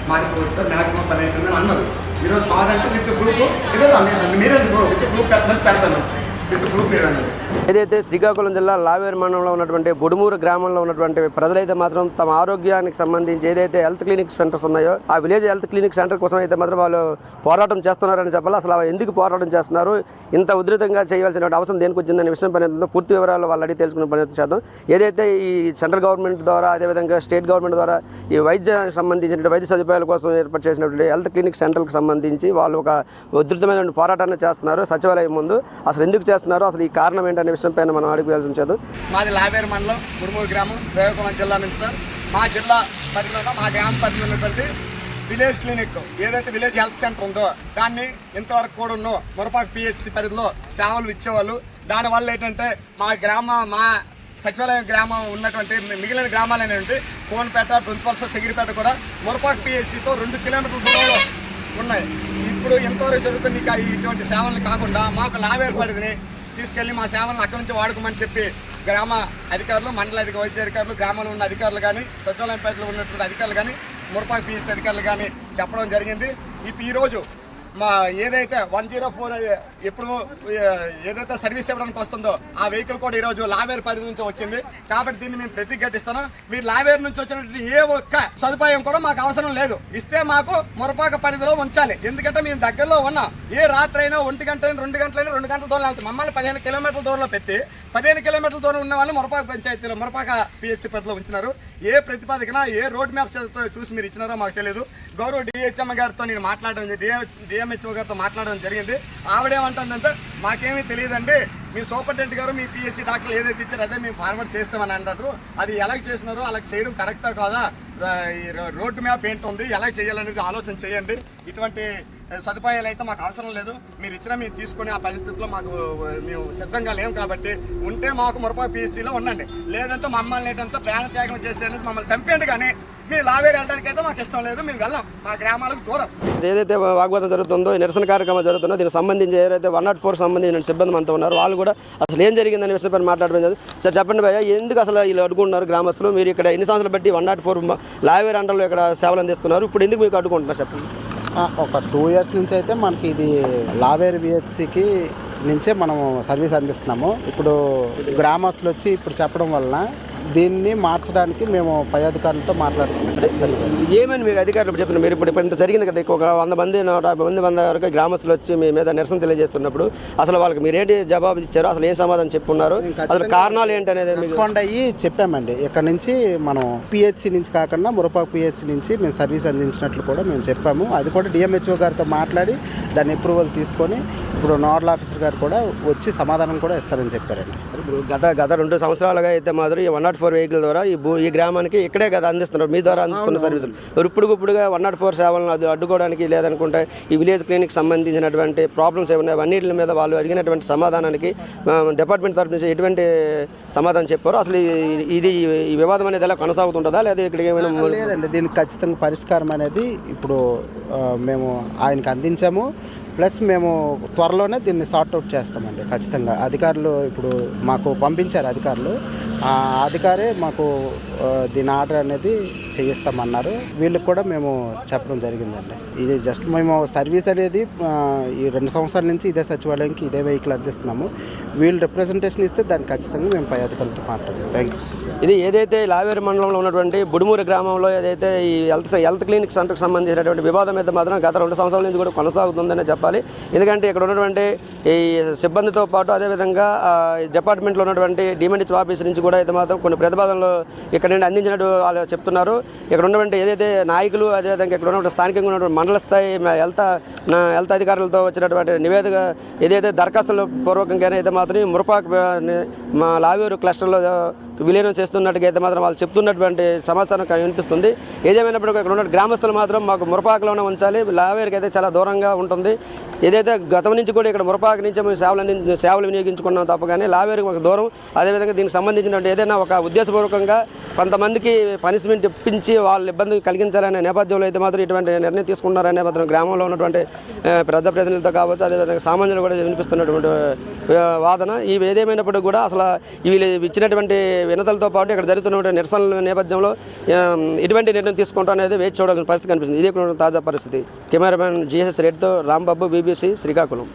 మారిపోవచ్చు sir, maximum పని అవుతుందని అన్నారు. ఈరోజు కాదంటే విత్ ప్రూఫ్ ఏదో మీరెందుకు విత్ ప్రూఫ్ పెడతాను విత్ ప్రూఫ్ మీరు అన్నది. ఏదైతే శ్రీకాకుళం జిల్లా లావేరు మండలంలో ఉన్నటువంటి బుడుమూరు గ్రామంలో ఉన్నటువంటి ప్రజలైతే మాత్రం తమ ఆరోగ్యానికి సంబంధించి ఏదైతే హెల్త్ క్లినిక్ సెంటర్స్ ఉన్నాయో ఆ విలేజ్ హెల్త్ క్లినిక్ సెంటర్ కోసం అయితే మాత్రం వాళ్ళు పోరాటం చేస్తున్నారని చెప్పాలి. అసలు ఎందుకు పోరాటం చేస్తున్నారు, ఇంత ఉధృతంగా చేయాల్సిన అవసరం దేనికి వచ్చిందనే విషయం పని పూర్తి వివరాలు వాళ్ళు అడిగి తెలుసుకునే ప్రయత్నం చేద్దాం. ఏదైతే ఈ సెంట్రల్ గవర్నమెంట్ ద్వారా అదేవిధంగా స్టేట్ గవర్నమెంట్ ద్వారా ఈ వైద్యానికి సంబంధించిన వైద్య సదుపాయాల కోసం ఏర్పాటు చేసినటువంటి హెల్త్ క్లినిక్ సెంటర్కి సంబంధించి వాళ్ళు ఒక ఉధృతమైన పోరాటాన్ని చేస్తున్నారు సచివాలయం ముందు. అసలు ఎందుకు చేస్తున్నారు, అసలు ఈ కారణం ఏంటనే విషయం పైన మనం అడిగిపోయాల్సి ఉంచదు. మాది లావేరు మండలం బుడుమూరు గ్రామం, శ్రీకాకుళం జిల్లా నుంచి సార్. మా జిల్లా పరిధిలో మా గ్రామ పరిధిలో ఉన్నటువంటి విలేజ్ క్లినిక్ ఏదైతే విలేజ్ హెల్త్ సెంటర్ ఉందో దాన్ని ఇంతవరకు కూడా ఉన్నో మురపాక పిహెచ్సి పరిధిలో సేవలు ఇచ్చేవాళ్ళు. దానివల్ల ఏంటంటే మా సచివాలయం గ్రామం ఉన్నటువంటి మిగిలిన గ్రామాలు అనేటువంటి కోనపేట, బొంతవలస, సెగిరిపేట కూడా మురపాక పిహెచ్సితో 2 కిలోమీటర్ల దూరంలో ఉన్నాయి. ఇప్పుడు ఎంతవరకు జరుగుతున్న ఇటువంటి సేవలను కాకుండా మాకు లావేరు పరిధిని తీసుకెళ్ళి మా సేవలను అక్కడి నుంచి వాడుకోమని చెప్పి గ్రామ అధికారులు, మండల వైద్య అధికారులు, గ్రామంలో ఉన్న అధికారులు కానీ, సచివాలయం పరిధిలో ఉన్నటువంటి అధికారులు కానీ, మురపాక పిఎస్సి అధికారులు కానీ చెప్పడం జరిగింది. ఈరోజు మా ఏదైతే 104 ఎప్పుడు ఏదైతే సర్వీస్ ఇవ్వడానికి వస్తుందో ఆ వెహికల్ కూడా ఈరోజు లావేరు పరిధి నుంచి వచ్చింది. కాబట్టి దీన్ని మేము ప్రతిఘటిస్తాను. మీరు లావేరు నుంచి వచ్చినటువంటి ఏ ఒక్క సదుపాయం కూడా మాకు అవసరం లేదు. ఇస్తే మాకు మురపాక పరిధిలో ఉంచాలి. ఎందుకంటే మేము దగ్గరలో ఉన్నాం. ఏ రాత్రి అయినా 1 గంట 2 గంటలైనా 2 గంటల దూరం వెళ్తాం. మమ్మల్ని 15 కిలోమీటర్ల దూరంలో పెట్టి 15 కిలోమీటర్ల దూరం ఉన్న వాళ్ళు మురపాక పంచాయతీలో మురపాక పిహెచ్సి పరిధిలో ఉంచినారు. ఏ ప్రతిపాదికన ఏ రోడ్ మ్యాప్స్ చూసి మీరు ఇచ్చినారో మాకు తెలియదు. గౌరవ డిహెచ్ఎం గారితో నేను మాట్లాడడం డిఎంహెచ్ఓ గారితో మాట్లాడడం జరిగింది. ఆవిడేమంటుందంటే మాకేమీ తెలియదండి, మీ సూపరింటెండెంట్ గారు మీ పిఎస్సి డాక్టర్లు ఏదైతే ఇచ్చారో అదే మేము ఫార్వర్డ్ చేస్తామని అంటారు. అది ఎలా చేసినారో అలా చేయడం కరెక్టా కాదా, రోడ్డు మ్యాప్ ఏంటుంది, ఎలా చేయాలనేది ఆలోచన చేయండి. ఇటువంటి సదుపాయాలు అయితే మాకు అవసరం లేదు. మీరు ఇచ్చినా మీరు తీసుకునే ఆ పరిస్థితిలో మేము సిద్ధంగా లేము. కాబట్టి ఉంటే మాకు మురపాక పిఎస్సిలో ఉండండి, లేదంటే మమ్మల్ని ఏంటంటే ప్రాణత్యాగం చేసేది మమ్మల్ని చంపేయండి. కానీ మీ లావేరు వెళ్ళడానికి అయితే మాకు ఇష్టం లేదు. మేము వెళ్ళాం, మా గ్రామాలకు దూరం. ఏదైతే వాగ్వాదం జరుగుతుందో, నిరసన కార్యక్రమం జరుగుతుందో దీనికి సంబంధించి ఏదైతే 104 సంబంధించిన సిబ్బంది అంతా ఉన్నారు వాళ్ళు కూడా అసలు ఏం జరిగిందనే విషయంపై మాట్లాడడం. సార్ చెప్పండి భయ్య, ఎందుకు అసలు వీళ్ళు అడ్డుకుంటున్నారు గ్రామస్తులు? మీరు ఇక్కడ ఎన్ని సంవత్సరాలు బట్టి 104 లావేరు అండర్లో ఇక్కడ సేవలు అందిస్తున్నారు, ఇప్పుడు ఎందుకు మీకు అడ్డుకుంటున్నారు చెప్పండి? ఒక 2 ఇయర్స్ నుంచి అయితే మనకి ఇది లావేరు విహెచ్సికి నుంచే మనం సర్వీస్ అందిస్తున్నాము. ఇప్పుడు గ్రామస్తులు వచ్చి ఇప్పుడు చెప్పడం వలన దీన్ని మార్చడానికి మేము పై అధికారులతో మాట్లాడుతున్నాం. ఏమని మీకు అధికారులు చెప్పిన మీరు ఇప్పుడు ఇంత జరిగింది కదా, ఒక 100 మంది 150 మంది వరకు గ్రామస్తులు వచ్చి మీ మీద నిరసన తెలియజేస్తున్నప్పుడు అసలు వాళ్ళకి మీరేంటి జవాబు ఇచ్చారు, అసలు ఏం సమాధానం చెప్పున్నారు, అసలు కారణాలు ఏంటనేది రెస్పాండ్ అయ్యి చెప్పామండి. ఇక్కడ నుంచి మనం పిహెచ్సి నుంచి కాకుండా మురపాక పిహెచ్సి నుంచి మేము సర్వీస్ అందించినట్లు కూడా మేము చెప్పాము. అది కూడా డిఎంహెచ్ఓ గారితో మాట్లాడి దాన్ని అప్రూవల్ తీసుకొని ఇప్పుడు నోడల్ ఆఫీసర్ గారు కూడా వచ్చి సమాధానం కూడా ఇస్తారని చెప్పారండి. ఇప్పుడు గత 2 సంవత్సరాలుగా అయితే మాదిరి 104 వెహికల్ ద్వారా ఈ గ్రామానికి ఇక్కడే కదా అందిస్తున్నారు, మీ ద్వారా అందిస్తున్న సర్వీసులు. ఇప్పుడుగా 104 సేవలను అడ్డుకోవడానికి లేదనుకుంటే ఈ విలేజ్ క్లినిక్ సంబంధించినటువంటి ప్రాబ్లమ్స్ ఏమన్నా అన్నింటి మీద వాళ్ళు అడిగినటువంటి సమాధానానికి డిపార్ట్మెంట్ తరఫు నుంచి ఎటువంటి సమాధానం చెప్పారు? అసలు ఇది ఈ వివాదం అనేది ఎలా కొనసాగుతుంటుందా లేదా ఇక్కడికి ఏమైనా? లేదండి, దీనికి ఖచ్చితంగా పరిష్కారం అనేది ఇప్పుడు మేము ఆయనకి అందించాము. ప్లస్ మేము త్వరలోనే దీన్ని సార్ట్అవుట్ చేస్తామండి ఖచ్చితంగా. అధికారులు ఇప్పుడు మాకు పంపించారు అధికారులు, ఆ అధికారే మాకు దీని ఆర్డర్ అనేది చేయిస్తామన్నారు. వీళ్ళకి కూడా మేము చెప్పడం జరిగిందండి. ఇది జస్ట్ మేము సర్వీస్ అనేది ఈ 2 సంవత్సరాల నుంచి ఇదే సచివాలయంకి ఇదే వెహికల్ అందిస్తున్నాము. వీళ్ళు రిప్రజెంటేషన్ ఇస్తే దాన్ని ఖచ్చితంగా మేము పై అధికారులతో మాట్లాడతాం. Thank you. ఇది ఏదైతే లావేరు మండలంలో ఉన్నటువంటి బుడుమూరు గ్రామంలో ఏదైతే ఈ హెల్త్ క్లినిక్ సెంటర్కి సంబంధించినటువంటి వివాదం అయితే మాత్రం గత 2 సంవత్సరాల నుంచి కూడా కొనసాగుతుందనే చెప్పాలి. ఎందుకంటే ఇక్కడ ఉన్నటువంటి ఈ సిబ్బందితో పాటు అదేవిధంగా డిపార్ట్మెంట్లో ఉన్నటువంటి డిఎంహెచ్ఓ ఆఫీస్ నుంచి కూడా అయితే మాత్రం కొన్ని ప్రతిపాదనలు ఇక్కడ నుండి అందించినట్టు వాళ్ళు చెప్తున్నారు. ఇక్కడ ఉన్నటువంటి ఏదైతే నాయకులు అదేవిధంగా ఇక్కడ ఉన్నటువంటి స్థానికంగా ఉన్నటువంటి మండల స్థాయి హెల్త్ అధికారులతో వచ్చినటువంటి నివేదిక ఏదైతే దరఖాస్తుల పూర్వకంగానే అయితే మాత్రం మురపాక మా లావేరు క్లస్టర్లో విలీనం చేస్తున్నట్టుగా అయితే మాత్రం వాళ్ళు చెప్తున్నటువంటి సమాచారం వినిపిస్తుంది. ఏదేమైనప్పటికీ ఇక్కడ ఉన్న గ్రామస్తులు మాత్రం మాకు మురపాకలోనే ఉంచాలి, లావేరుకి అయితే చాలా దూరంగా ఉంటుంది, ఏదైతే గతం నుంచి కూడా ఇక్కడ మురపాక నుంచి మేము సేవలు వినియోగించుకున్నాం తప్ప కానీ లావేరుకి ఒక దూరం. అదేవిధంగా దీనికి సంబంధించినటువంటి ఏదైనా ఒక ఉద్దేశపూర్వకంగా కొంతమందికి పనిష్మెంట్ ఇప్పించి వాళ్ళు ఇబ్బంది కలిగించాలనే నేపథ్యంలో అయితే మాత్రం ఇటువంటి నిర్ణయం తీసుకున్నారనే మాత్రం గ్రామంలో ఉన్నటువంటి ప్రజాప్రతినిధులతో కావచ్చు, అదేవిధంగా సామాన్యులు కూడా వినిపిస్తున్నటువంటి వాదన. ఇవి ఏదేమైనప్పటికీ కూడా అసలు వీళ్ళు ఇచ్చినటువంటి వినతులతో పాటు ఇక్కడ జరుగుతున్నటువంటి నిరసనల నేపథ్యంలో ఇటువంటి నిర్ణయం తీసుకుంటాం అనేది వేచి చూడాల్సిన పరిస్థితి కనిపిస్తుంది. ఇది తాజా పరిస్థితి. కెమెరామెన్ జిఎస్ రెడ్డితో రాంబాబు, BBC, శ్రీకాకుళం.